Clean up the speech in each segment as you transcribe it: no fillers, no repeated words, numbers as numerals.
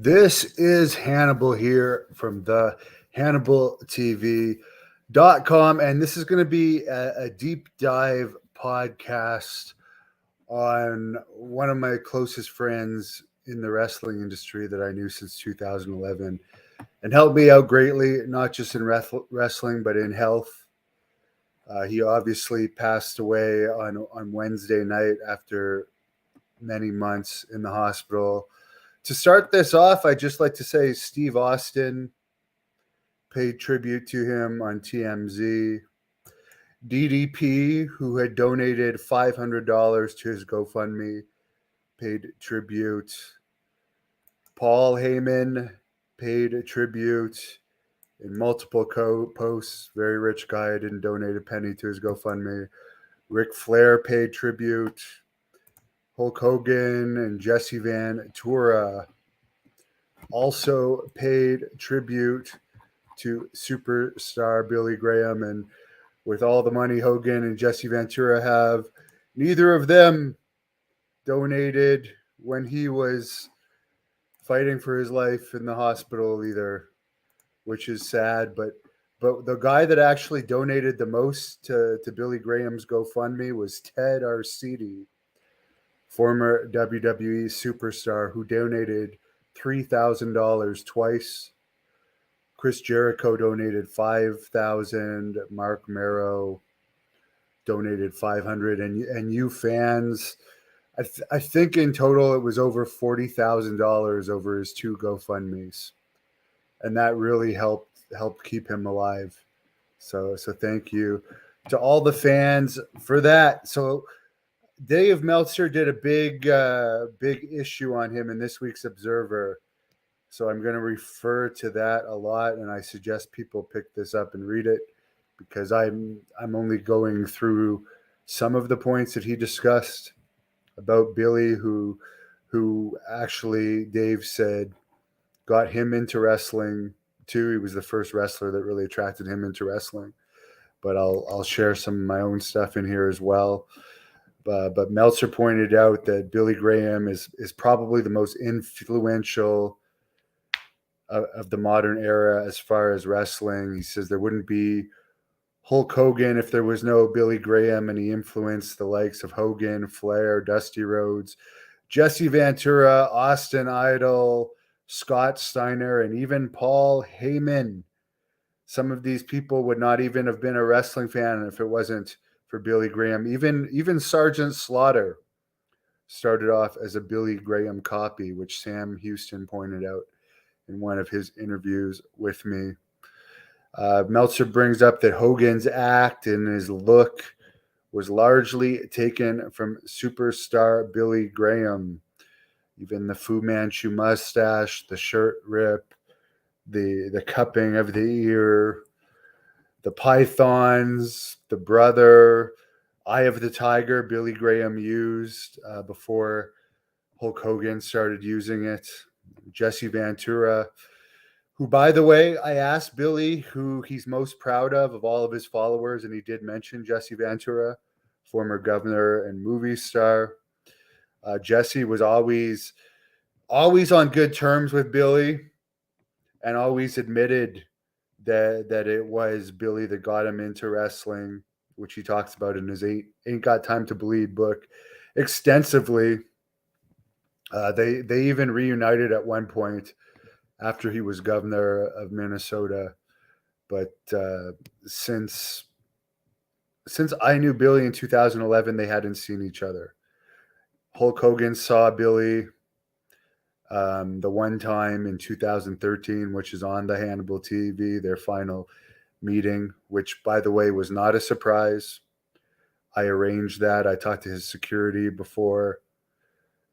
This is Hannibal here from the HannibalTV.com, and this is going to be a deep dive podcast on one of my closest friends in the wrestling industry that I knew since 2011 and helped me out greatly, not just in wrestling, but in health. He obviously passed away on Wednesday night after many months in the hospital. To start this off, I'd just like to say Steve Austin paid tribute to him on TMZ. DDP, who had donated $500 to his GoFundMe, paid tribute. Paul Heyman paid a tribute in multiple posts. Very rich guy, didn't donate a penny to his GoFundMe. Ric Flair paid tribute. Hulk Hogan and Jesse Ventura also paid tribute to superstar Billy Graham. And with all the money Hogan and Jesse Ventura have, neither of them donated when he was fighting for his life in the hospital either, which is sad. But the guy that actually donated the most to Billy Graham's GoFundMe was Ted Arcidi, former WWE superstar who donated $3,000 twice. Chris Jericho donated $5,000. Mark Marrow donated $500. And you fans, I think in total it was over $40,000 over his two GoFundMes, and that really helped keep him alive. So thank you to all the fans for that. So Dave Meltzer did a big issue on him in this week's Observer. So I'm going to refer to that a lot, and I suggest people pick this up and read it because I'm only going through some of the points that he discussed about Billy, who actually Dave said got him into wrestling too. He was the first wrestler that really attracted him into wrestling. But I'll share some of my own stuff in here as well. But Meltzer pointed out that Billy Graham is probably the most influential of the modern era as far as wrestling. He says there wouldn't be Hulk Hogan if there was no Billy Graham, and he influenced the likes of Hogan, Flair, Dusty Rhodes, Jesse Ventura, Austin Idol, Scott Steiner, and even Paul Heyman. Some of these people would not even have been a wrestling fan if it wasn't for Billy Graham. Even Sergeant Slaughter started off as a Billy Graham copy, which Sam Houston pointed out in one of his interviews with me. Meltzer brings up that Hogan's act and his look was largely taken from superstar Billy Graham. Even the Fu Manchu mustache, the shirt rip, the cupping of the ear, the pythons, the brother, Eye of the Tiger Billy Graham used before Hulk Hogan started using it. Jesse Ventura, who, by the way, I asked Billy who he's most proud of all of his followers, and he did mention Jesse Ventura, former governor and movie star. Jesse was always on good terms with Billy and always admitted that it was Billy that got him into wrestling, which he talks about in his Ain't Got Time to Bleed book extensively. They even reunited at one point after he was governor of Minnesota. But since I knew Billy in 2011, they hadn't seen each other. Hulk Hogan saw Billy the one time in 2013, which is on the Hannibal TV, their final meeting, which, by the way, was not a surprise. I arranged that. I talked to his security before.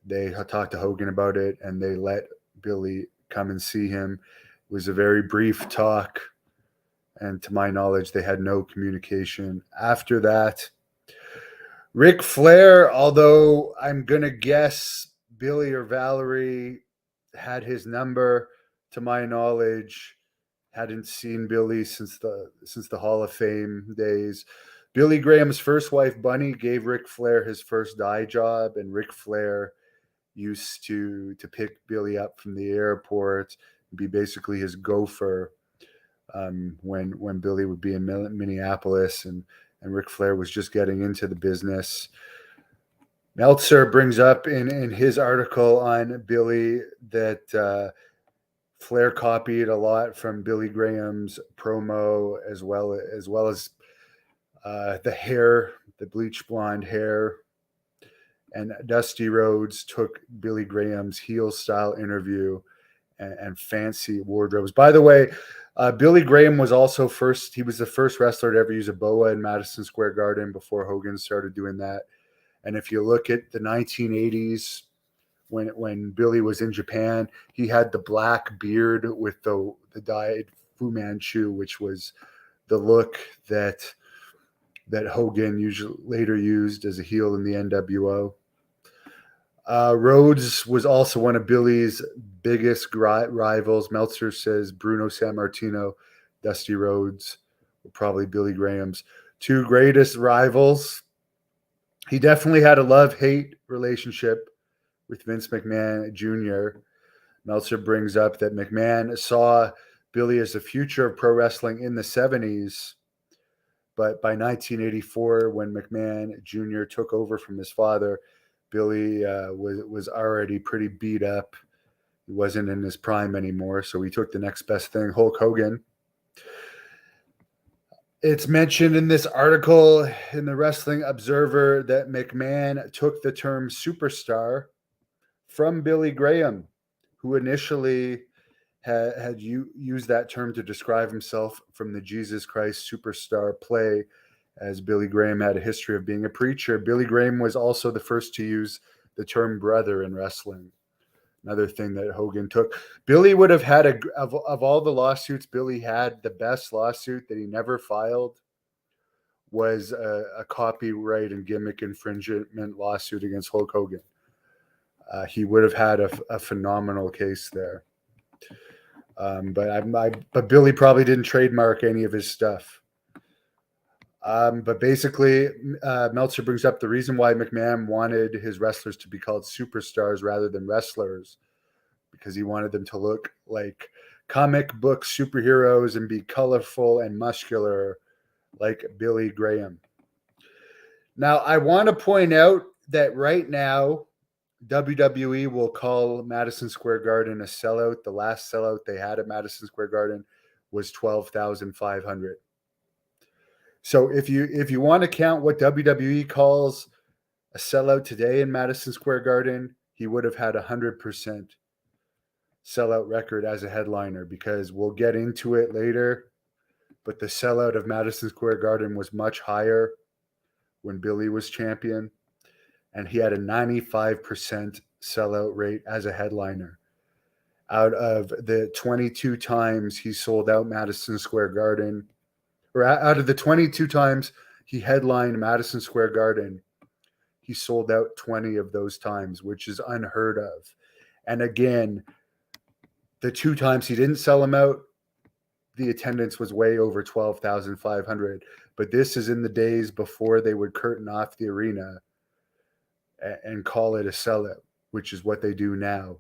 They talked to Hogan about it, and they let Billy come and see him. It was a very brief talk, and to my knowledge, they had no communication after that. Ric Flair, although I'm going to guess Billy or Valerie had his number, to my knowledge, hadn't seen Billy since the Hall of Fame days. Billy Graham's first wife, Bunny, gave Ric Flair his first dye job, and Ric Flair used to pick Billy up from the airport, be basically his gopher when Billy would be in Minneapolis and Ric Flair was just getting into the business. Meltzer brings up in his article on Billy that Flair copied a lot from Billy Graham's promo, as well as the hair, the bleach blonde hair. And Dusty Rhodes took Billy Graham's heel style interview and fancy wardrobes. By the way, Billy Graham was also first. He was the first wrestler to ever use a boa in Madison Square Garden before Hogan started doing that. And if you look at the 1980s, when Billy was in Japan, he had the black beard with the dyed Fu Manchu, which was the look that Hogan usually later used as a heel in the NWO. Rhodes was also one of Billy's biggest rivals. Meltzer says Bruno Sammartino, Dusty Rhodes were probably Billy Graham's two greatest rivals. He definitely had a love-hate relationship with Vince McMahon Jr. Meltzer brings up that McMahon saw Billy as the future of pro wrestling in the 70s, but by 1984, when McMahon Jr. took over from his father, Billy was already pretty beat up. He wasn't in his prime anymore, so he took the next best thing, Hulk Hogan. It's mentioned in this article in the Wrestling Observer that McMahon took the term superstar from Billy Graham, who initially had used that term to describe himself from the Jesus Christ Superstar play, as Billy Graham had a history of being a preacher. Billy Graham was also the first to use the term brother in wrestling. Another thing that Hogan took. Billy would have had, of all the lawsuits Billy had, the best lawsuit that he never filed was a copyright and gimmick infringement lawsuit against Hulk Hogan. He would have had a phenomenal case there. But Billy probably didn't trademark any of his stuff. But basically, Meltzer brings up the reason why McMahon wanted his wrestlers to be called superstars rather than wrestlers, because he wanted them to look like comic book superheroes and be colorful and muscular like Billy Graham. Now, I want to point out that right now, WWE will call Madison Square Garden a sellout. The last sellout they had at Madison Square Garden was 12,500. So if you want to count what WWE calls a sellout today in Madison Square Garden, he would have had 100% sellout record as a headliner, because we'll get into it later, but the sellout of Madison Square Garden was much higher when Billy was champion, and he had a 95% sellout rate as a headliner. Out of the 22 times he sold out Madison Square Garden, or out of the 22 times he headlined Madison Square Garden, he sold out 20 of those times, which is unheard of. And again, the two times he didn't sell them out, the attendance was way over 12,500. But this is in the days before they would curtain off the arena and call it a sellout, which is what they do now.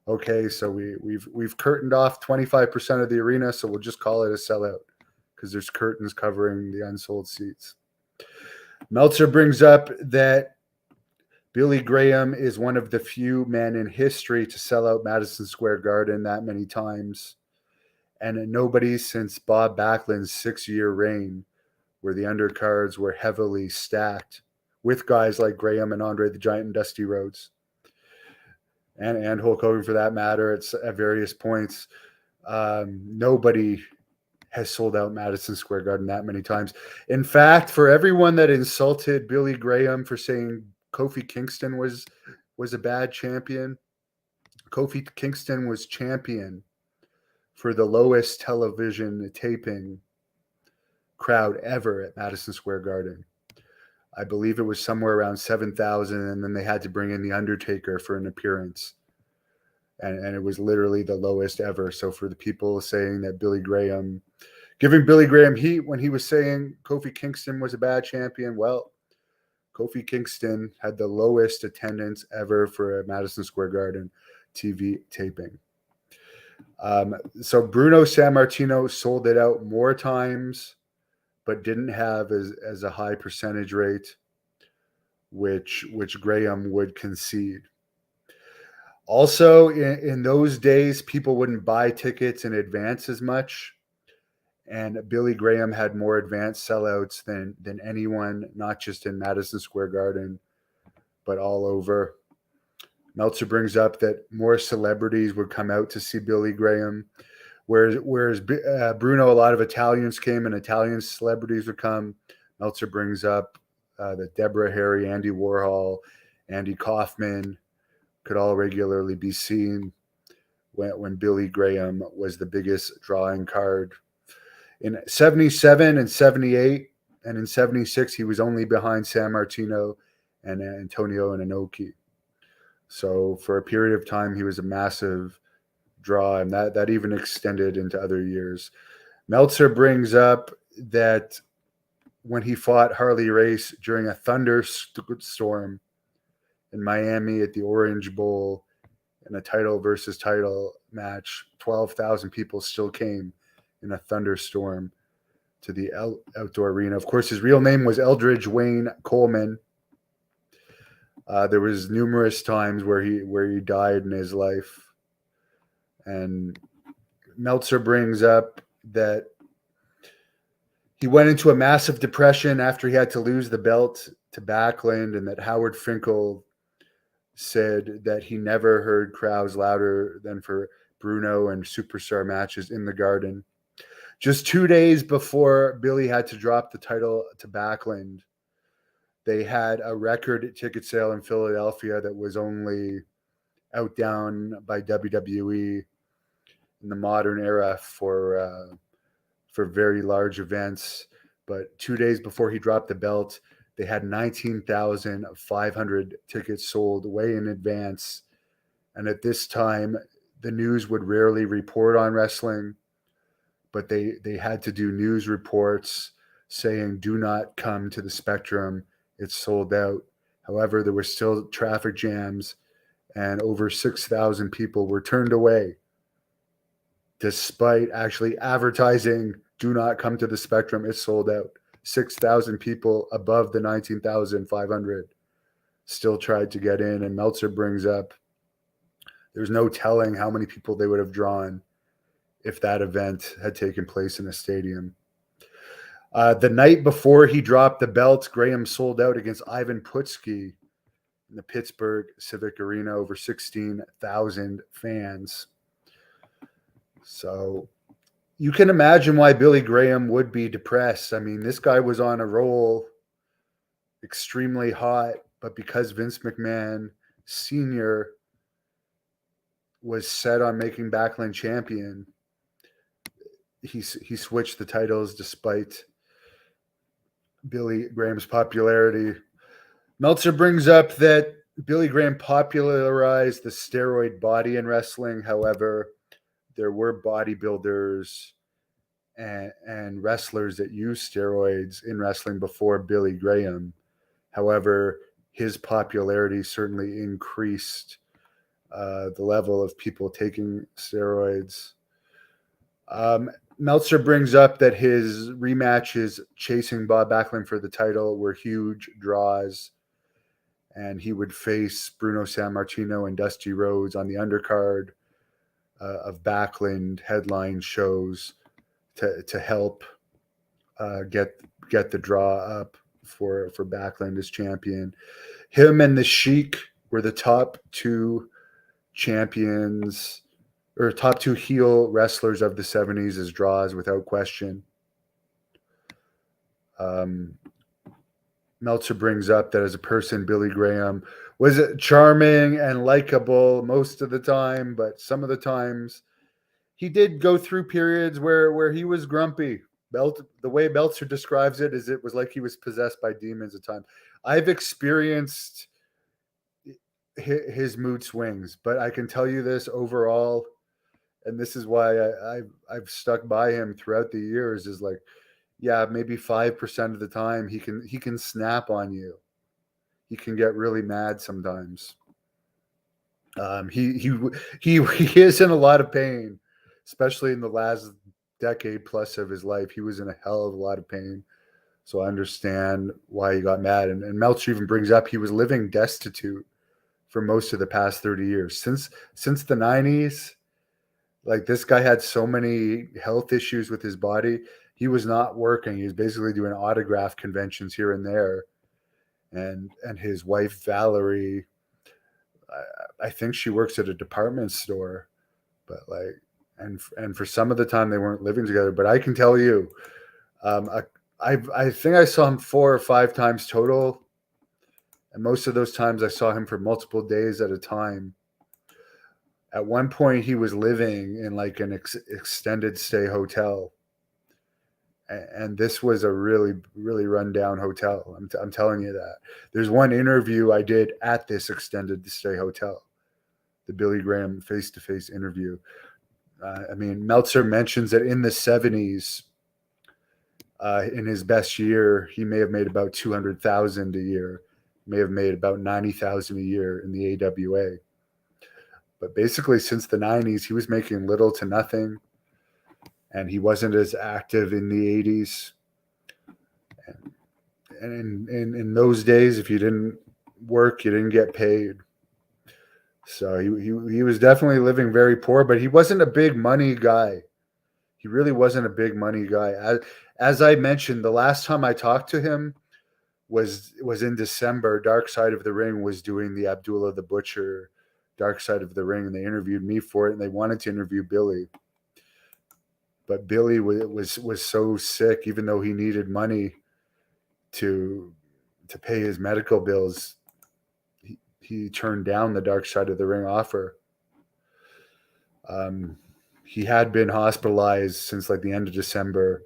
Okay, so we've curtained off 25% of the arena, so we'll just call it a sellout because there's curtains covering the unsold seats. Meltzer brings up that Billy Graham is one of the few men in history to sell out Madison Square Garden that many times, and nobody since Bob Backlund's 6-year reign, where the undercards were heavily stacked with guys like Graham and Andre the Giant and Dusty Rhodes, and Hulk Hogan for that matter. It's at various points. Nobody has sold out Madison Square Garden that many times. In fact, for everyone that insulted Billy Graham for saying Kofi Kingston was a bad champion, Kofi Kingston was champion for the lowest television taping crowd ever at Madison Square Garden. I believe it was somewhere around 7,000, and then they had to bring in The Undertaker for an appearance. And it was literally the lowest ever. So for the people saying that giving Billy Graham heat when he was saying Kofi Kingston was a bad champion, well, Kofi Kingston had the lowest attendance ever for a Madison Square Garden TV taping. So Bruno Sammartino sold it out more times, but didn't have as a high percentage rate, which Graham would concede. Also, in those days, people wouldn't buy tickets in advance as much, and Billy Graham had more advanced sellouts than anyone, not just in Madison Square Garden, but all over. Meltzer brings up that more celebrities would come out to see Billy Graham, whereas Bruno, a lot of Italians came and Italian celebrities would come. Meltzer brings up that Deborah Harry, Andy Warhol, Andy Kaufman could all regularly be seen when Billy Graham was the biggest drawing card. In 77 and 78 and in 76, he was only behind Sammartino and Antonio Inoki. So for a period of time, he was a massive draw, and that even extended into other years. Meltzer brings up that when he fought Harley Race during a thunderstorm in Miami at the Orange Bowl in a title versus title match, 12,000 people still came in a thunderstorm to the outdoor arena. Of course, his real name was Eldridge Wayne Coleman. There was numerous times where he died in his life. And Meltzer brings up that he went into a massive depression after he had to lose the belt to Backlund, and that Howard Finkel said that he never heard crowds louder than for Bruno and superstar matches in the Garden. Just 2 days before Billy had to drop the title to Backlund, they had a record ticket sale in Philadelphia that was only outdone by WWE in the modern era for very large events. But 2 days before he dropped the belt, they had 19,500 tickets sold way in advance. And at this time, the news would rarely report on wrestling, but they had to do news reports saying, do not come to the Spectrum. It's sold out. However, there were still traffic jams, and over 6,000 people were turned away despite actually advertising, do not come to the Spectrum. It's sold out. 6,000 people above the 19,500 still tried to get in. And Meltzer brings up there's no telling how many people they would have drawn if that event had taken place in a stadium. The night before he dropped the belt, Graham sold out against Ivan Putski in the Pittsburgh Civic Arena, over 16,000 fans. So you can imagine why Billy Graham would be depressed. I mean, this guy was on a roll, extremely hot, but because Vince McMahon Sr. was set on making Backlund champion, he switched the titles despite Billy Graham's popularity. Meltzer brings up that Billy Graham popularized the steroid body in wrestling. However, there were bodybuilders and wrestlers that used steroids in wrestling before Billy Graham. However, his popularity certainly increased the level of people taking steroids. Meltzer brings up that his rematches chasing Bob Backlund for the title were huge draws, and he would face Bruno Sammartino and Dusty Rhodes on the undercard of Backlund headline shows to help get the draw up for Backlund as champion. Him and the Sheik were the top two champions or top two heel wrestlers of the 70s as draws without question. Meltzer brings up that as a person, Billy Graham was charming and likable most of the time, but some of the times he did go through periods where he was grumpy. The way Meltzer describes it is it was like he was possessed by demons at times. I've experienced his mood swings, but I can tell you this overall, and this is why I've stuck by him throughout the years, is like, yeah, maybe 5% of the time he can snap on you. he can get really mad sometimes. He is in a lot of pain, especially in the last decade plus of his life. He was in a hell of a lot of pain. So I understand why he got mad. And Meltzer even brings up he was living destitute for most of the past 30 years. Since the 90s, like this guy had so many health issues with his body. He was not working. He was basically doing autograph conventions here and there. And his wife Valerie, I think she works at a department store, but like, and for some of the time they weren't living together. But I can tell you, um, I think I saw him 4 or 5 times total, and most of those times I saw him for multiple days at a time. At one point, he was living in like an extended stay hotel, and this was a really rundown hotel. I'm telling you that. There's one interview I did at this extended stay hotel, the Billy Graham face-to-face interview. I mean, Meltzer mentions that in the 70s, in his best year, he may have made about 200,000 a year, may have made about 90,000 a year in the AWA. But basically, since the 90s, he was making little to nothing, and he wasn't as active in the 80s. And in those days, if you didn't work, you didn't get paid. So he was definitely living very poor, but he wasn't a big money guy. He really wasn't a big money guy. As I mentioned, the last time I talked to him was in December. Dark Side of the Ring was doing the Abdullah the Butcher Dark Side of the Ring, and they interviewed me for it, and they wanted to interview Billy. But Billy was so sick, even though he needed money to pay his medical bills, he turned down the Dark Side of the Ring offer. He had been hospitalized since like the end of December,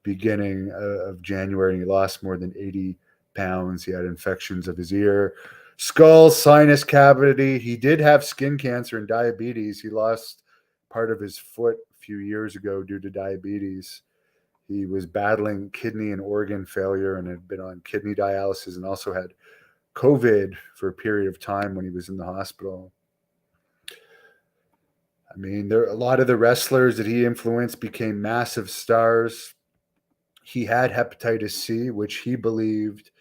beginning of January. He lost more than 80 pounds. He had infections of his ear, skull, sinus cavity. He did have skin cancer and diabetes. He lost part of his foot a few years ago due to diabetes. He was battling kidney and organ failure and had been on kidney dialysis, and also had COVID for a period of time when he was in the hospital. I mean, a lot of the wrestlers that he influenced became massive stars. He had hepatitis C, which he believed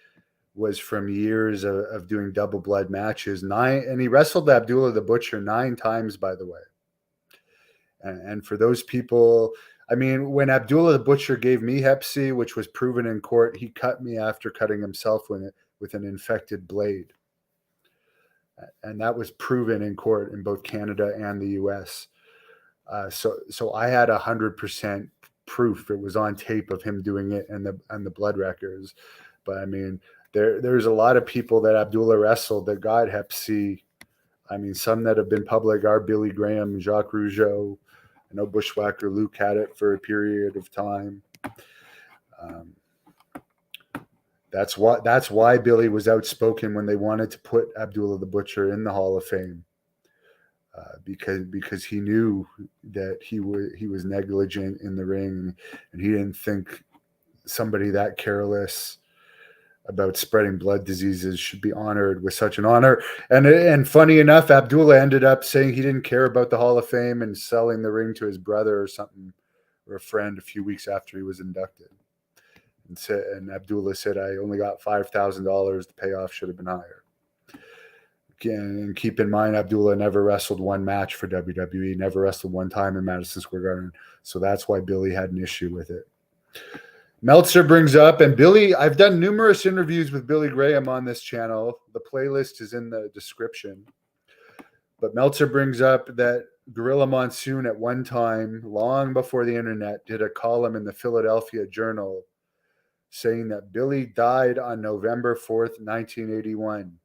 was from years of doing double blood matches. And he wrestled Abdullah the Butcher 9 times, by the way. And for those people, I mean, when Abdullah the Butcher gave me Hep C, which was proven in court, he cut me after cutting himself with an infected blade. And that was proven in court in both Canada and the US. So I had 100% proof. It was on tape of him doing it, and the blood records. But I mean, there's a lot of people that Abdullah wrestled that got Hep C. I mean, some that have been public are Billy Graham, Jacques Rougeau. I know Bushwhacker Luke had it for a period of time. That's why Billy was outspoken when they wanted to put Abdullah the Butcher in the Hall of Fame, because he knew that he was negligent in the ring, and he didn't think somebody that careless about spreading blood diseases should be honored with such an honor. And funny enough, Abdullah ended up saying he didn't care about the Hall of Fame and selling the ring to his brother or something, or a friend, a few weeks after he was inducted. And Abdullah said, I only got $5,000. The payoff should have been higher. And keep in mind, Abdullah never wrestled one match for WWE, never wrestled one time in Madison Square Garden. So that's why Billy had an issue with it. Meltzer brings up, and Billy, I've done numerous interviews with Billy Graham on this channel. The playlist is in the description. But Meltzer brings up that Gorilla Monsoon at one time, long before the internet, did a column in the Philadelphia Journal saying that Billy died on November 4th, 1981.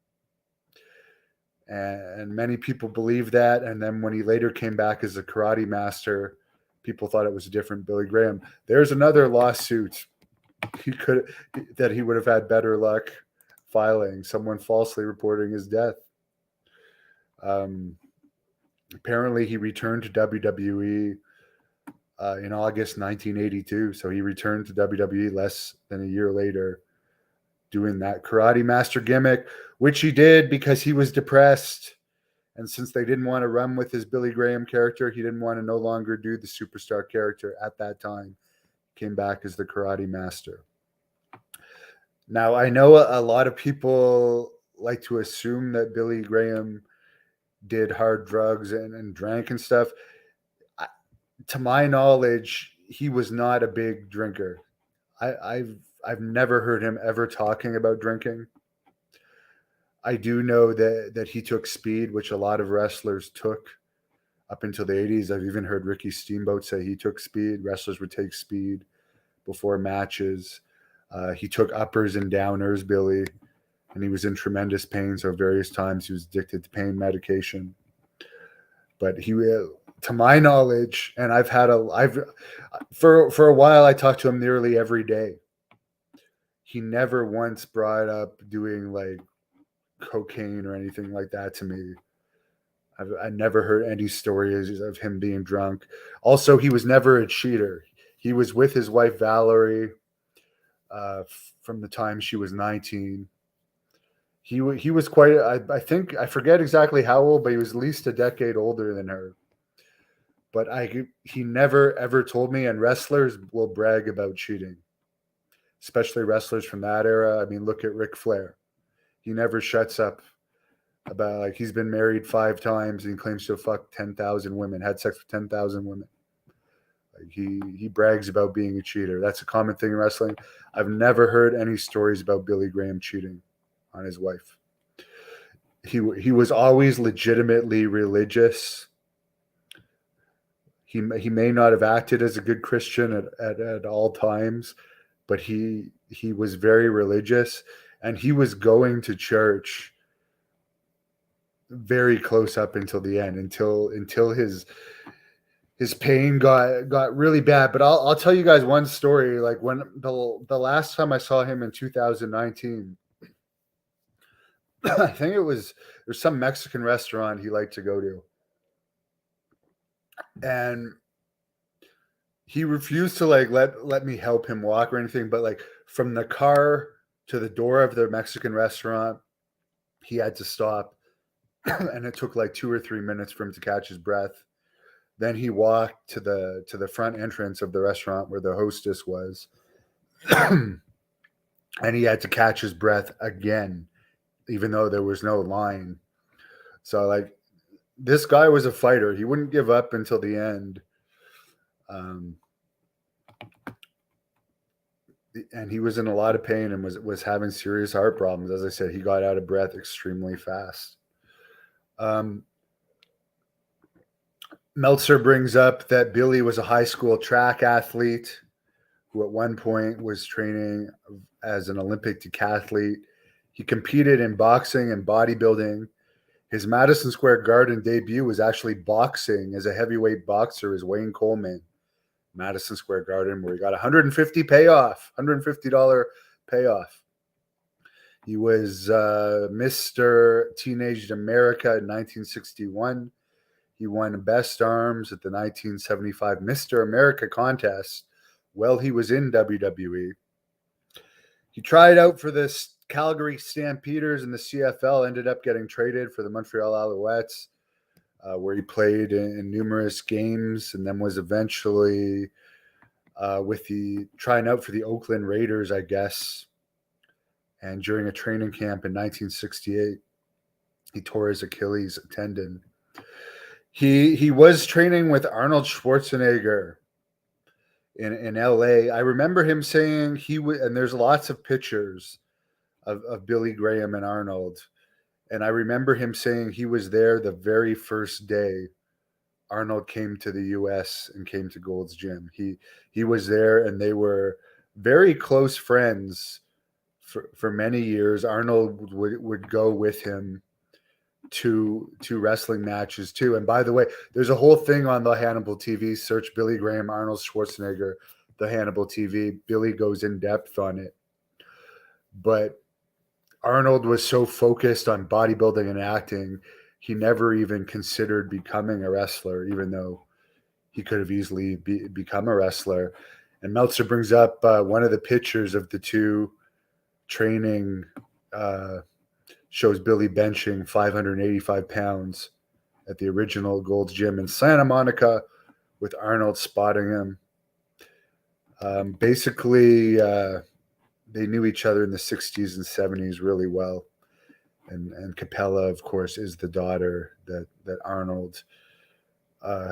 And many people believe that. And then when he later came back as a karate master, people thought it was a different Billy Graham. There's another lawsuit that he would have had better luck filing. Someone falsely reporting his death. Apparently, he returned to WWE in August 1982. So he returned to WWE less than a year later. doing that karate master gimmick, which he did because he was depressed. And since they didn't want to run with his Billy Graham character, he didn't want to no longer do the superstar character at that time. Came back as the karate master. Now, I know a lot of people like to assume that Billy Graham did hard drugs and drank and stuff. To my knowledge, he was not a big drinker. I've never heard him ever talking about drinking. I do know that he took speed, which a lot of wrestlers took up until the 80s. I've even heard Ricky Steamboat say he took speed. Wrestlers would take speed before matches. He took uppers and downers, Billy, and he was in tremendous pain. So various times he was addicted to pain medication. But he, to my knowledge, and for a while I talked to him nearly every day. He never once brought up doing like cocaine or anything like that to me. I never heard any stories of him being drunk. Also, he was never a cheater. He was with his wife Valerie from the time she was 19. He was quite. I think I forget exactly how old, but he was at least a decade older than her. But he never ever told me. And wrestlers will brag about cheating, especially wrestlers from that era. I mean, look at Ric Flair. He never shuts up about, like, he's been married 5 times and he claims to have fucked 10,000 women, had sex with 10,000 women. Like he brags about being a cheater. That's a common thing in wrestling. I've never heard any stories about Billy Graham cheating on his wife. He was always legitimately religious. He may not have acted as a good Christian at all times, but he was very religious, and he was going to church very close up until the end, until his pain got really bad. But I'll tell you guys one story. Like when the last time I saw him in 2019, I think there's some Mexican restaurant he liked to go to, and he refused to like let me help him walk or anything. But like from the car to the door of the Mexican restaurant, he had to stop, and it took like 2 or 3 minutes for him to catch his breath. Then he walked to the front entrance of the restaurant where the hostess was, and he had to catch his breath again, even though there was no line. So like, this guy was a fighter. He wouldn't give up until the end. And he was in a lot of pain and was having serious heart problems. As I said, he got out of breath extremely fast. Meltzer brings up that Billy was a high school track athlete who at one point was training as an Olympic decathlete. He competed in boxing and bodybuilding. His Madison Square Garden debut was actually boxing as a heavyweight boxer as Wayne Coleman. Madison Square Garden, where he got $150 payoff. He was Mr. Teenage America in 1961. He won Best Arms at the 1975 Mr. America contest while he was in WWE. He tried out for the Calgary Stampeders in the CFL, ended up getting traded for the Montreal Alouettes, where he played in numerous games, and then was eventually trying out for the Oakland Raiders, I guess. And during a training camp in 1968, he tore his Achilles tendon. He was training with Arnold Schwarzenegger in LA. I remember him saying and there's lots of pictures of Billy Graham and Arnold. And I remember him saying he was there the very first day Arnold came to the US and came to Gold's Gym. He was there, and they were very close friends for many years. Arnold would go with him to wrestling matches too. And by the way, there's a whole thing on the Hannibal TV. Search Billy Graham, Arnold Schwarzenegger, the Hannibal TV. Billy goes in depth on it. But Arnold was so focused on bodybuilding and acting, he never even considered becoming a wrestler, even though he could have easily become a wrestler. And Meltzer brings up one of the pictures of the two training shows Billy benching 585 pounds at the original Gold's Gym in Santa Monica, with Arnold spotting him. Basically, they knew each other in the 60s and 70s really well. And Capella, of course, is the daughter that Arnold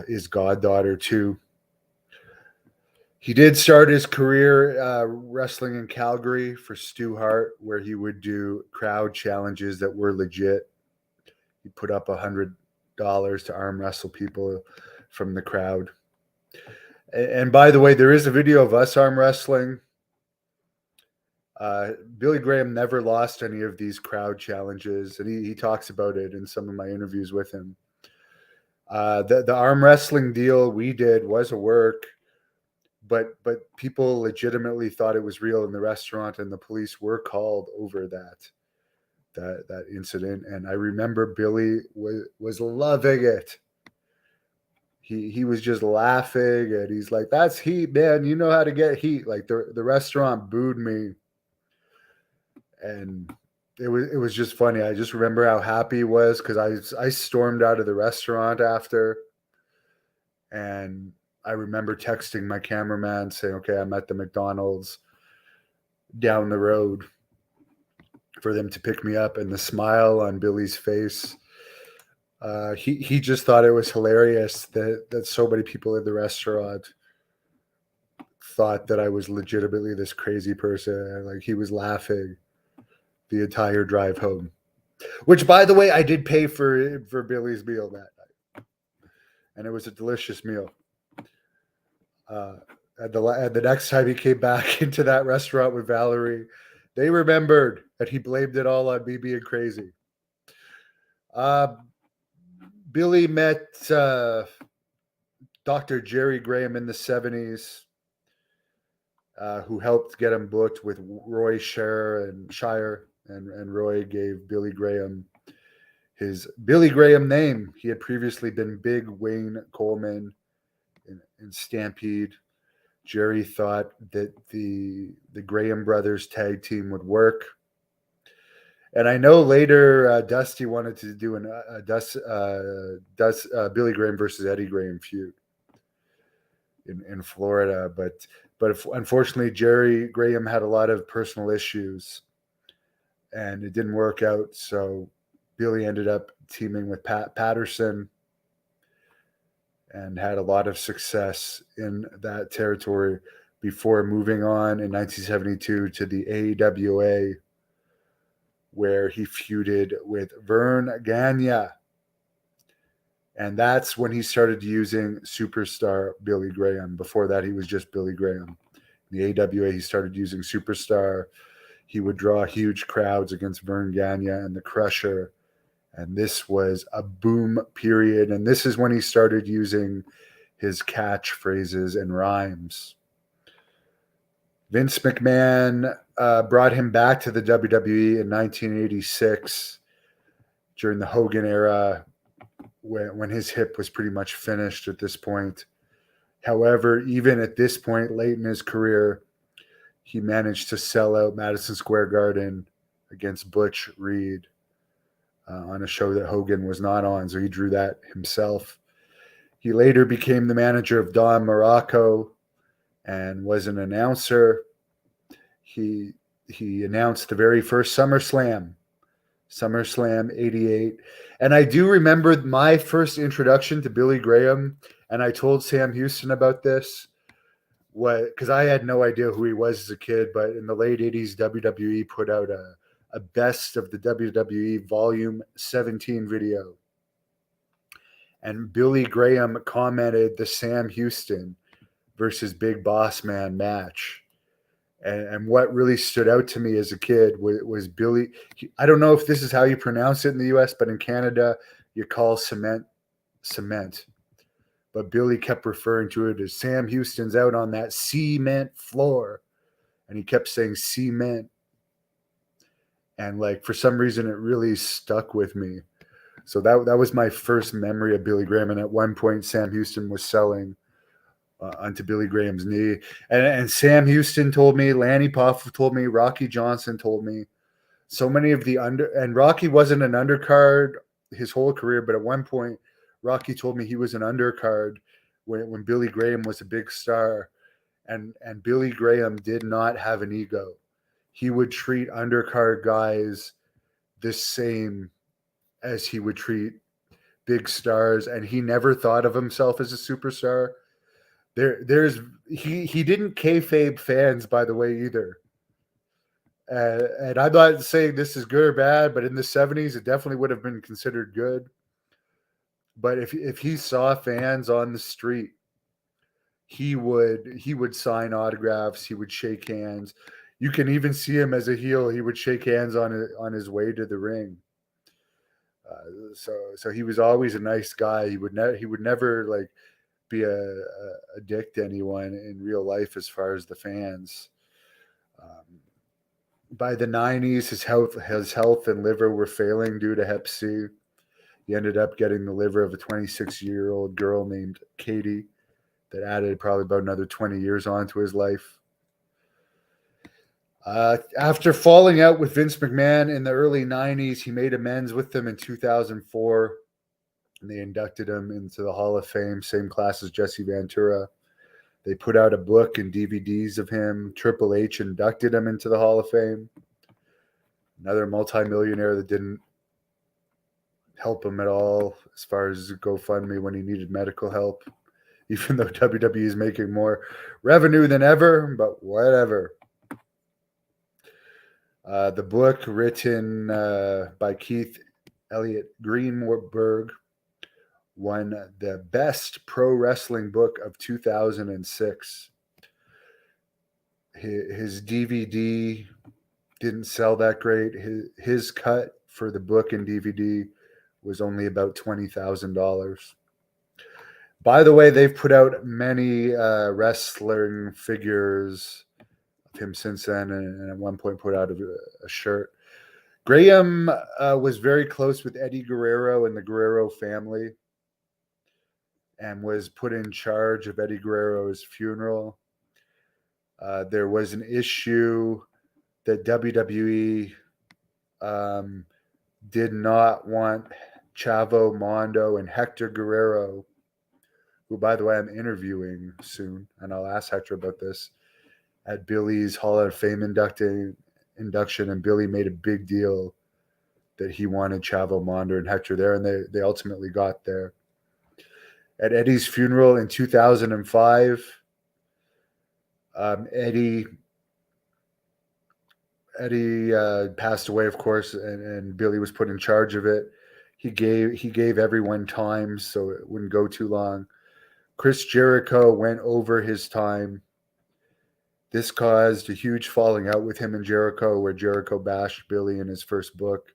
is goddaughter to. He did start his career wrestling in Calgary for Stu Hart, where he would do crowd challenges that were legit. He put up $100 to arm wrestle people from the crowd. And by the way, there is a video of us arm wrestling. Billy Graham never lost any of these crowd challenges, and he talks about it in some of my interviews with him. The arm wrestling deal we did was a work, but people legitimately thought it was real in the restaurant, and the police were called over that incident. And I remember Billy was loving it. He was just laughing, and he's like, "That's heat, man. You know how to get heat." Like the restaurant booed me, and it was just funny. I just remember how happy he was, because I stormed out of the restaurant after, and I remember texting my cameraman saying, "Okay, I'm at the McDonald's down the road," for them to pick me up, and the smile on Billy's face. He just thought it was hilarious that so many people in the restaurant thought that I was legitimately this crazy person. Like, he was laughing the entire drive home, which, by the way, I did pay for Billy's meal that night, and it was a delicious meal. And the next time he came back into that restaurant with Valerie, they remembered that he blamed it all on me being crazy. Billy met Dr. Jerry Graham in the 70s, who helped get him booked with Roy Shire, and Roy gave Billy Graham his Billy Graham name. He had previously been Big Wayne Coleman in Stampede. Jerry thought that the Graham brothers tag team would work. And I know later Dusty wanted to do a Billy Graham versus Eddie Graham feud in Florida, but unfortunately Jerry Graham had a lot of personal issues, and it didn't work out. So Billy ended up teaming with Pat Patterson and had a lot of success in that territory before moving on in 1972 to the AWA, where he feuded with Vern Gagne. And that's when he started using Superstar Billy Graham. Before that, he was just Billy Graham. In the AWA, he started using Superstar. He would draw huge crowds against Vern Gagne and the Crusher. And this was a boom period. And this is when he started using his catchphrases and rhymes. Vince McMahon brought him back to the WWE in 1986 during the Hogan era, when his hip was pretty much finished at this point. However, even at this point, late in his career, he managed to sell out Madison Square Garden against Butch Reed on a show that Hogan was not on, so he drew that himself. He later became the manager of Don Morocco and was an announcer. He announced the very first SummerSlam '88. And I do remember my first introduction to Billy Graham, and I told Sam Houston about this, because I had no idea who he was as a kid, but in the late 80s, WWE put out a best of the WWE Volume 17 video. And Billy Graham commented the Sam Houston versus Big Boss Man match. And what really stood out to me as a kid was Billy. I don't know if this is how you pronounce it in the US, but in Canada, you call cement. But Billy kept referring to it as Sam Houston's out on that cement floor. And he kept saying cement. And like, for some reason, it really stuck with me. So that was my first memory of Billy Graham. And at one point, Sam Houston was selling onto Billy Graham's knee. And Sam Houston told me, Lanny Poff told me, Rocky Johnson told me. So many of the and Rocky wasn't an undercard his whole career, but at one point, Rocky told me he was an undercard when Billy Graham was a big star, and Billy Graham did not have an ego. He would treat undercard guys the same as he would treat big stars, and he never thought of himself as a superstar. He didn't kayfabe fans, by the way, either. And I'm not saying this is good or bad, but in the 70s, it definitely would have been considered good. But if he saw fans on the street, he would sign autographs. He would shake hands. You can even see him as a heel. He would shake hands on his way to the ring. So he was always a nice guy. He would never like be a dick to anyone in real life as far as the fans. By the 90s, his health and liver were failing due to Hep C. He ended up getting the liver of a 26-year-old girl named Katie that added probably about another 20 years onto his life. After falling out with Vince McMahon in the early 90s, he made amends with them in 2004, and they inducted him into the Hall of Fame, same class as Jesse Ventura. They put out a book and DVDs of him. Triple H inducted him into the Hall of Fame. Another multimillionaire that didn't help him at all as far as GoFundMe when he needed medical help, even though WWE is making more revenue than ever, but whatever. The book, written by Keith Elliott Greenberg, won the best pro wrestling book of 2006. His DVD didn't sell that great. His cut for the book and DVD was only about $20,000. By the way, they've put out many wrestling figures of him since then, and at one point put out a shirt. Graham was very close with Eddie Guerrero and the Guerrero family, and was put in charge of Eddie Guerrero's funeral. There was an issue that WWE did not want Chavo Mondo and Hector Guerrero, who, by the way, I'm interviewing soon, and I'll ask Hector about this, at Billy's Hall of Fame induction, and Billy made a big deal that he wanted Chavo Mondo and Hector there, and they ultimately got there. At Eddie's funeral in 2005, Eddie passed away, of course, and Billy was put in charge of it. He gave everyone time so it wouldn't go too long. Chris Jericho went over his time. This caused a huge falling out with him and Jericho, where Jericho bashed Billy in his first book,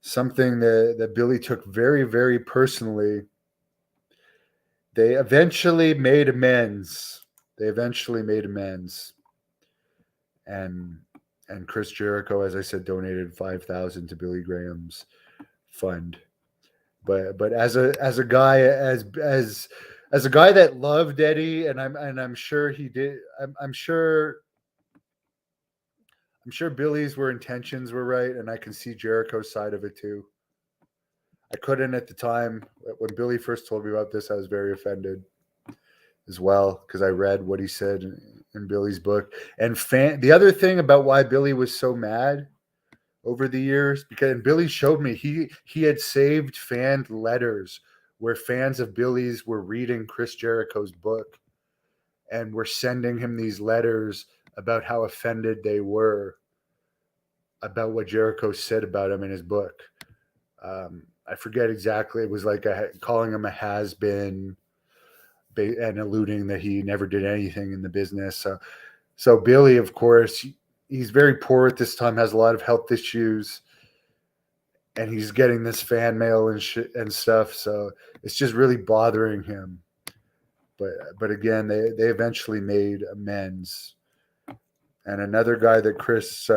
something that Billy took very, very personally. They eventually made amends. And Chris Jericho, as I said, donated $5,000 to Billy Graham's fund. But as a guy that loved Eddie, and I'm sure he did. I'm sure Billy's intentions were right, and I can see Jericho's side of it too. I couldn't at the time. When Billy first told me about this, I was very offended as well, because I read what he said in Billy's book. And the other thing about why Billy was so mad over the years, because Billy showed me he had saved fan letters where fans of Billy's were reading Chris Jericho's book and were sending him these letters about how offended they were about what Jericho said about him in his book. I forget exactly. It was like calling him a has-been and alluding that he never did anything in the business. So Billy, of course, he's very poor at this time, has a lot of health issues, and he's getting this fan mail and stuff. So it's just really bothering him. But again, they eventually made amends. And another guy that Chris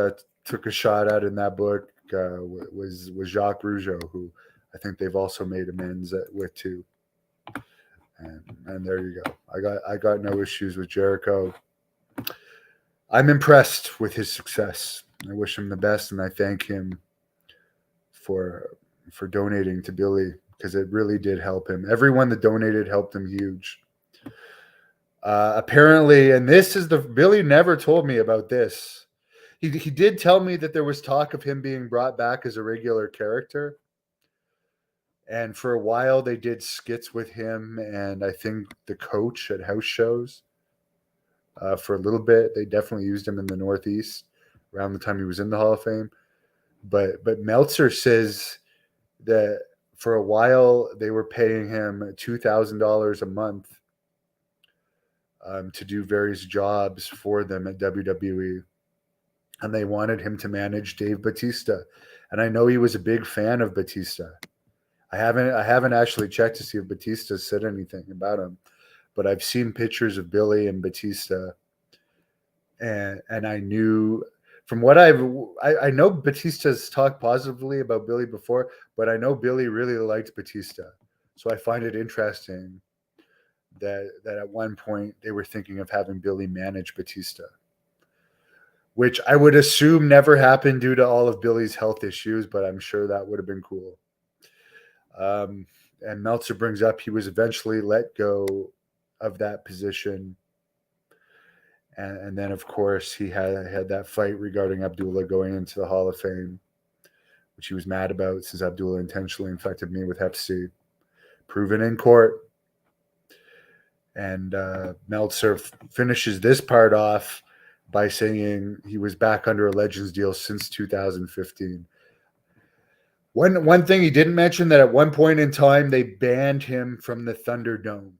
took a shot at in that book was Jacques Rougeau, who I think they've also made amends with too. And there you go. I got no issues with Jericho. I'm impressed with his success. I wish him the best, and I thank him for donating to Billy, because it really did help him. Everyone that donated helped him huge. Apparently, and this is Billy never told me about this. He did tell me that there was talk of him being brought back as a regular character. And for a while, they did skits with him and I think the coach at house shows. For a little bit, they definitely used him in the Northeast around the time he was in the Hall of Fame. But Meltzer says that for a while they were paying him $2,000 a month to do various jobs for them at WWE, and they wanted him to manage Dave Bautista. And I know he was a big fan of Bautista. I haven't actually checked to see if Batista said anything about him, but I've seen pictures of Billy and Batista, and I knew from what I know Batista's talked positively about Billy before, but I know Billy really liked Batista, so I find it interesting that at one point they were thinking of having Billy manage Batista, which I would assume never happened due to all of Billy's health issues, but I'm sure that would have been cool. And Meltzer brings up he was eventually let go of that position. And then, of course, he had that fight regarding Abdullah going into the Hall of Fame, which he was mad about since Abdullah intentionally infected me with Hep C, proven in court. And Meltzer finishes this part off by saying he was back under a Legends deal since 2015. One thing he didn't mention, that at one point in time they banned him from the Thunderdome,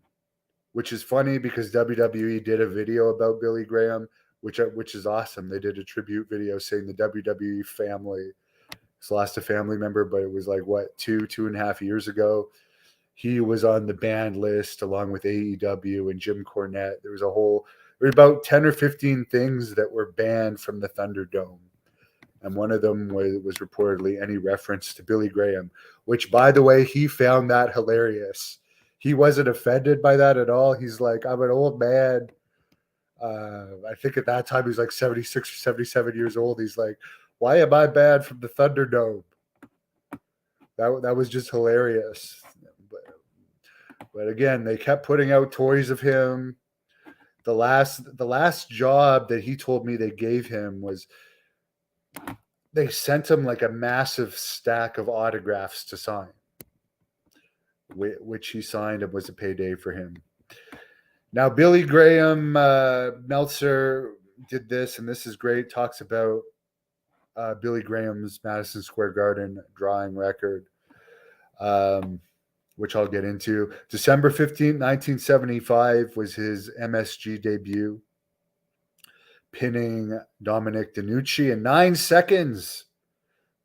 which is funny because WWE did a video about Billy Graham, which is awesome. They did a tribute video saying the WWE family has lost a family member, but it was like two and a half years ago. He was on the banned list along with AEW and Jim Cornette. There was about 10 or 15 things that were banned from the Thunderdome. And one of them was reportedly any reference to Billy Graham, which, by the way, he found that hilarious. He wasn't offended by that at all. He's like, I'm an old man. I think at that time he was like 76 or 77 years old. He's like, why am I banned from the Thunderdome? That was just hilarious. But again, they kept putting out toys of him. The last job that he told me they gave him was they sent him like a massive stack of autographs to sign, which he signed and was a payday for him. Now, Billy Graham, Meltzer did this, and this is great, talks about Billy Graham's Madison Square Garden drawing record, which I'll get into. December 15th, 1975 was his MSG debut, pinning Dominic DeNucci in 9 seconds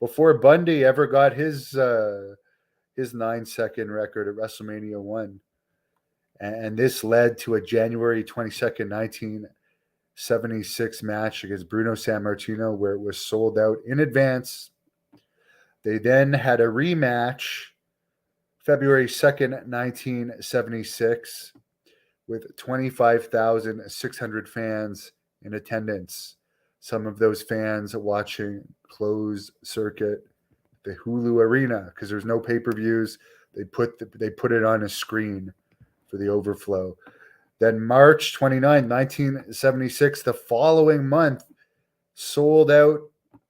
before Bundy ever got his 9-second record at WrestleMania 1. And this led to a January 22nd, 1976 match against Bruno Sammartino, where it was sold out in advance. They then had a rematch February 2nd, 1976, with 25,600 fans in attendance. Some of those fans watching closed circuit, the Hulu Arena, because there's no pay-per-views. They put it on a screen for the overflow. Then March 29, 1976, the following month, sold out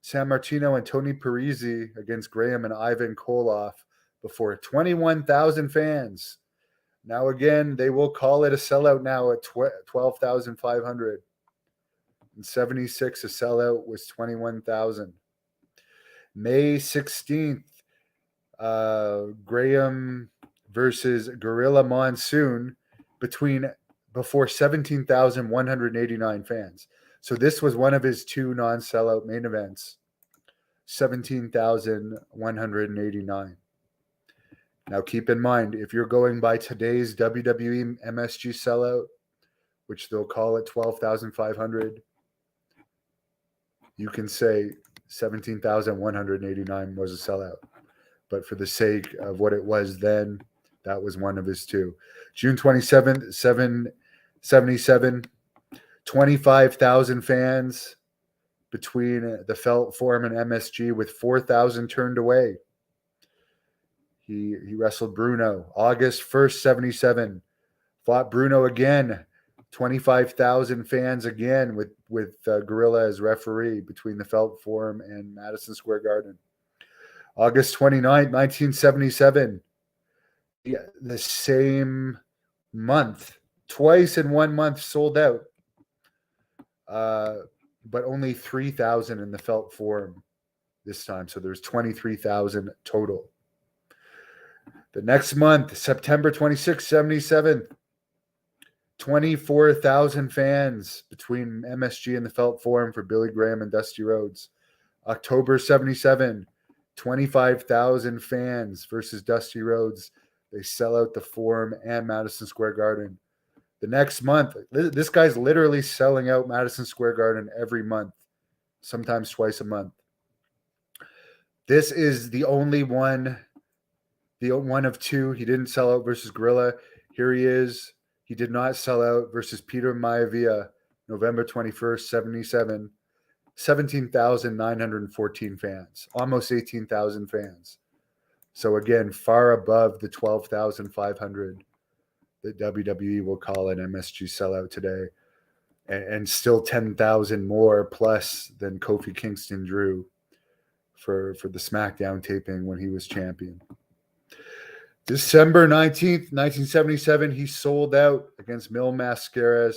Sammartino and Tony Parisi against Graham and Ivan Koloff before 21,000 fans. Now again, they will call it a sellout now at 12,500. In 76, a sellout was 21,000. May 16th, Graham versus Gorilla Monsoon before 17,189 fans. So this was one of his 2 non-sellout main events. 17,189. Now keep in mind, if you're going by today's WWE MSG sellout, which they'll call it 12,500, you can say 17,189 was a sellout. But for the sake of what it was then, That was one of his two. June 27th, 777, 25,000 fans between the Felt Forum and MSG, with 4,000 turned away. He wrestled Bruno. August 1st, 77, fought Bruno again. 25,000 fans again with Gorilla as referee between the Felt Forum and Madison Square Garden. August 29th, 1977, the same month, twice in 1 month, sold out. But only 3,000 in the Felt Forum this time. So there's 23,000 total. The next month, September 26th, 77, 24,000 fans between MSG and the Felt Forum for Billy Graham and Dusty Rhodes. October 77, 25,000 fans versus Dusty Rhodes. They sell out the Forum and Madison Square Garden. The next month, this guy's literally selling out Madison Square Garden every month, sometimes twice a month. This is the only one of two. He didn't sell out versus Gorilla. Here he is. He did not sell out versus Peter Maivia, November 21st, 77. 17,914 fans, almost 18,000 fans. So again, far above the 12,500 that WWE will call an MSG sellout today, and still 10,000 more plus than Kofi Kingston drew for the SmackDown taping when he was champion. December 19th, 1977, he sold out against Mil Mascaras,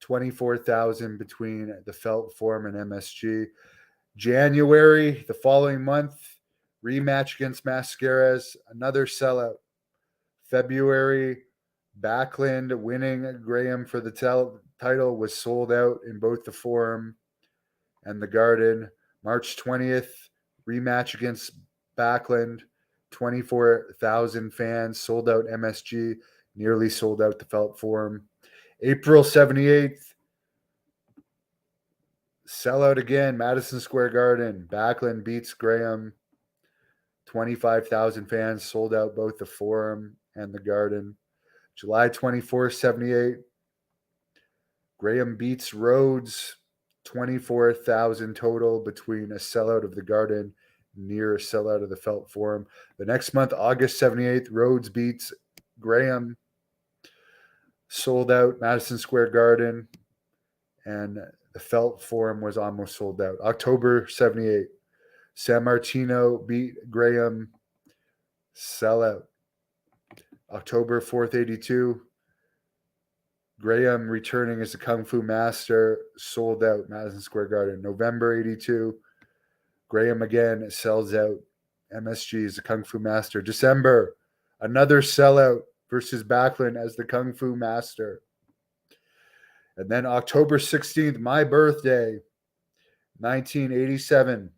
24,000 between the Felt Forum and MSG. January, the following month, rematch against Mascaras, another sellout. February, Backlund winning Graham for the title was sold out in both the Forum and the Garden. March 20th, rematch against Backlund, 24,000 fans, sold out MSG, nearly sold out the Felt Forum. April 78th, sellout again, Madison Square Garden. Backlund beats Graham. 25,000 fans, sold out both the Forum and the Garden. July 24th, 78, Graham beats Rhodes. 24,000 total between a sellout of the Garden, near a sellout of the Felt Forum. The next month, August 78th, Rhodes beats Graham. Sold out Madison Square Garden, and the Felt Forum was almost sold out. October 78, San Martino beat Graham, sellout. October 4th, 82, Graham returning as a Kung Fu Master, sold out Madison Square Garden. November 82, Graham again sells out MSG as the Kung Fu Master. December, another sellout versus Backlund as the Kung Fu Master. And then October 16th, my birthday, 1987.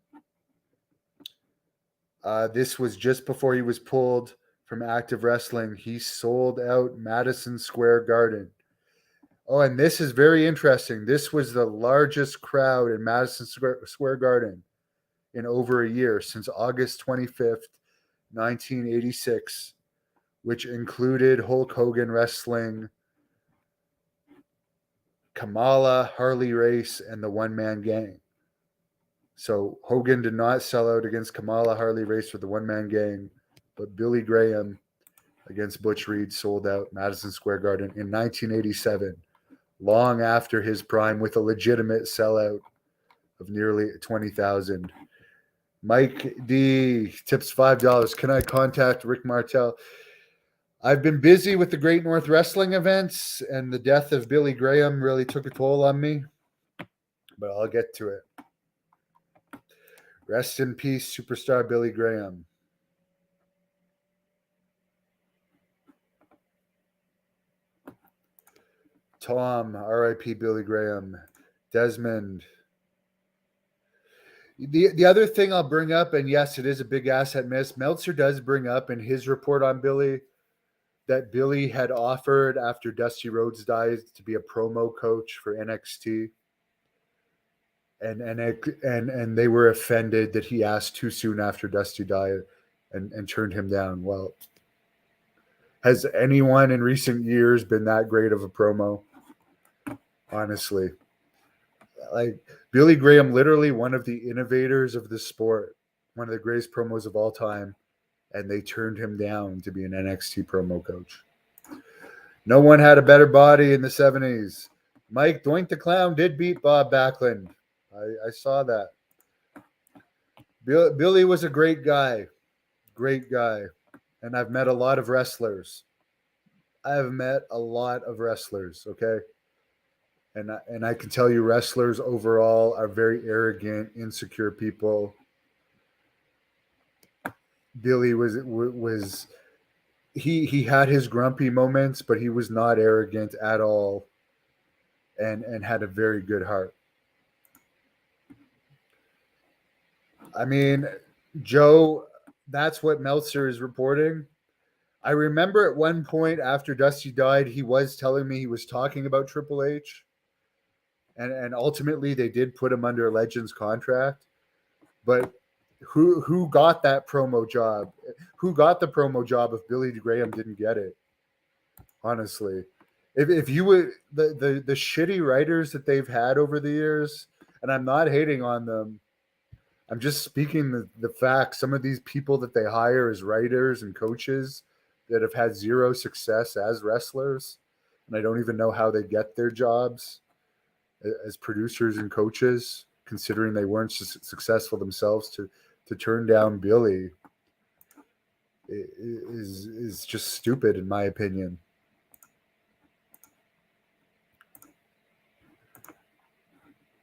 This was just before he was pulled from active wrestling. He sold out Madison Square Garden. Oh, and this is very interesting. This was the largest crowd in Madison Square Garden in over a year, since August 25th, 1986, which included Hulk Hogan wrestling Kamala, Harley Race, and the One Man Gang. So Hogan did not sell out against Kamala, Harley Race, or the One Man Gang, but Billy Graham against Butch Reed sold out Madison Square Garden in 1987, long after his prime, with a legitimate sellout of nearly 20,000. Mike D tips $5. Can I contact Rick Martel? I've been busy with the Great North Wrestling events, and the death of Billy Graham really took a toll on me, but I'll get to it. Rest in peace, superstar Billy Graham. Tom, R.I.P. Billy Graham. Desmond. The other thing I'll bring up, and yes, it is a big asset miss, Meltzer does bring up in his report on Billy that Billy had offered, after Dusty Rhodes died, to be a promo coach for NXT. And they were offended that he asked too soon after Dusty died and turned him down. Well, Has anyone in recent years been that great of a promo? Honestly, like Billy Graham, literally one of the innovators of the sport, one of the greatest promos of all time, and they turned him down to be an NXT promo coach. No one had a better body in the 70s. Mike Doink the Clown did beat Bob Backlund. I saw that. Billy was a great guy. Great guy. And I've met a lot of wrestlers. I've met a lot of wrestlers, okay? And I can tell you wrestlers overall are very arrogant, insecure people. Billy was he had his grumpy moments, but he was not arrogant at all and had a very good heart. I mean, Joe, that's what Meltzer is reporting. I remember at one point after Dusty died, he was telling me he was talking about Triple H. And ultimately they did put him under a Legends contract. But who got that promo job? Who got the promo job if Billy Graham didn't get it? Honestly. If you would the shitty writers that they've had over the years, and I'm not hating on them, I'm just speaking the facts. Some of these people that they hire as writers and coaches that have had zero success as wrestlers, and I don't even know how they get their jobs as producers and coaches, considering they weren't successful themselves, to turn down Billy is just stupid, in my opinion.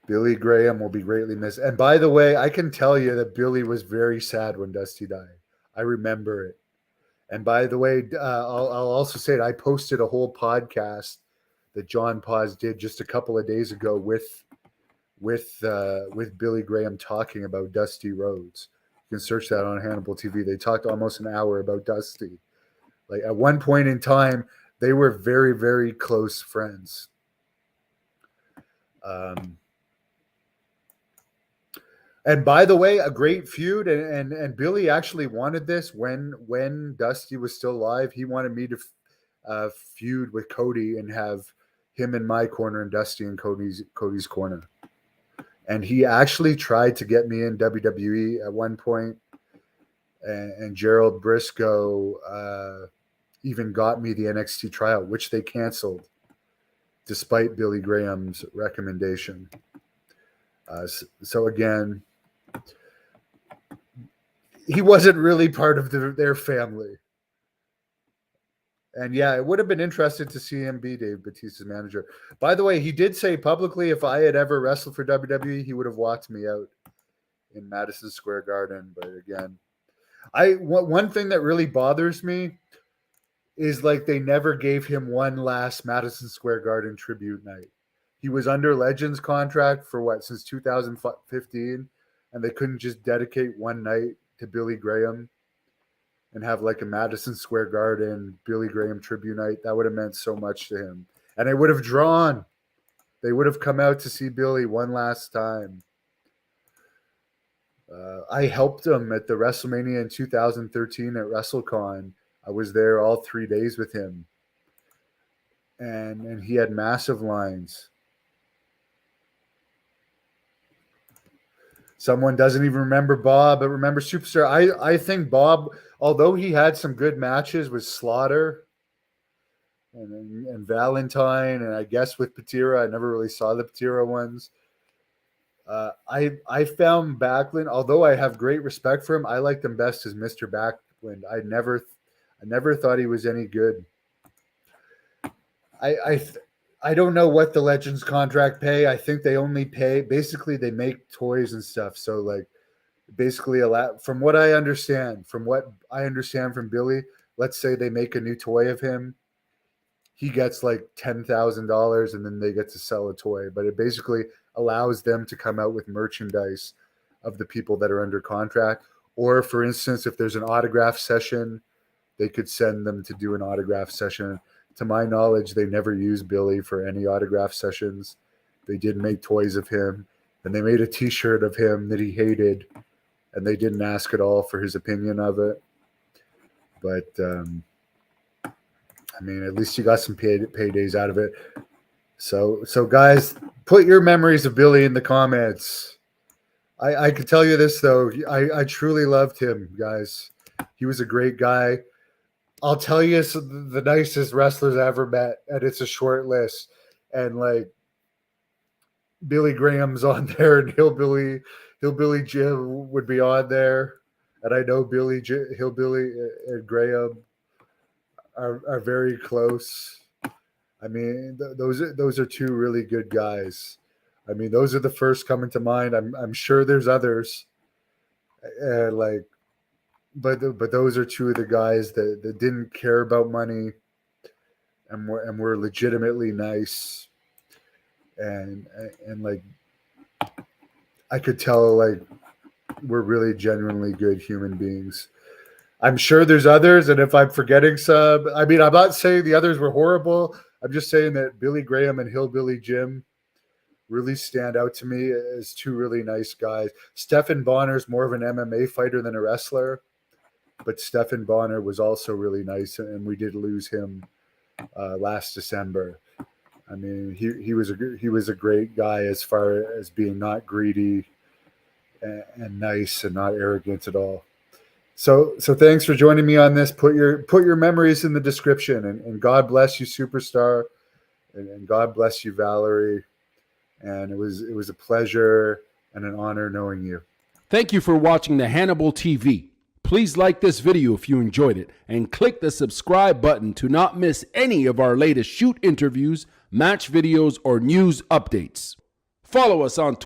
Billy Graham will be greatly missed. And by the way, I can tell you that Billy was very sad when Dusty died. I remember it. And by the way, I'll also say it. I posted a whole podcast that John Paz did just a couple of days ago with Billy Graham talking about Dusty Rhodes. You can search that on Hannibal TV. They talked almost an hour about Dusty. Like at one point in time, they were very, very close friends. And by the way, a great feud, and Billy actually wanted this when Dusty was still alive. He wanted me to feud with Cody and have him in my corner and Dusty in Cody's corner. And he actually tried to get me in WWE at one point, and Gerald Briscoe even got me the NXT tryout, which they canceled, despite Billy Graham's recommendation. So again, he wasn't really part of their family. And yeah, it would have been interesting to see him be Dave Batista's manager. By the way, he did say publicly if I had ever wrestled for WWE, he would have walked me out in Madison Square Garden. But again, one thing that really bothers me is like they never gave him one last Madison Square Garden tribute night. He was under Legends contract for what, since 2015, and they couldn't just dedicate one night to Billy Graham and have like a Madison Square Garden Billy Graham tribute night. That would have meant so much to him. And it would have drawn. They would have come out to see Billy one last time. I helped him at the WrestleMania in 2013 at WrestleCon. I was there all 3 days with him. And he had massive lines. Someone doesn't even remember Bob, but remember Superstar. I think Bob, although he had some good matches with Slaughter and Valentine, and I guess with Patera, I never really saw the Patera ones. I found Backlund, although I have great respect for him, I liked him best as Mr. Backlund. I never thought he was any good. I don't know what the Legends contract pay. I think they only pay, basically they make toys and stuff. So like basically from what I understand from Billy, let's say they make a new toy of him. He gets like $10,000 and then they get to sell a toy, but it basically allows them to come out with merchandise of the people that are under contract. Or for instance, if there's an autograph session, they could send them to do an autograph session. To my knowledge, they never used Billy for any autograph sessions. They did make toys of him, and they made a T-shirt of him that he hated, and they didn't ask at all for his opinion of it. But I mean, at least you got some paydays out of it. So guys, put your memories of Billy in the comments. I can tell you this though, I truly loved him, guys. He was a great guy. I'll tell you the nicest wrestlers I ever met, and it's a short list. And like Billy Graham's on there, and Hillbilly Jim would be on there, and I know Hillbilly and Graham are very close. I mean, those are two really good guys. I mean, those are the first coming to mind. I'm sure there's others, like, but those are two of the guys that didn't care about money, and were legitimately nice, and like I could tell like we're really genuinely good human beings. I'm sure there's others, and if I'm forgetting some, I mean, I'm not saying the others were horrible. I'm just saying that Billy Graham and Hillbilly Jim really stand out to me as two really nice guys. Stephan Bonner's more of an MMA fighter than a wrestler, but Stephan Bonner was also really nice, and we did lose him last December. I mean, he was a great guy as far as being not greedy and nice and not arrogant at all. So thanks for joining me on this. Put your memories in the description, and God bless you, Superstar, and God bless you, Valerie. And it was a pleasure and an honor knowing you. Thank you for watching the Hannibal TV. Please like this video if you enjoyed it, and click the subscribe button to not miss any of our latest shoot interviews, match videos, or news updates. Follow us on Twitter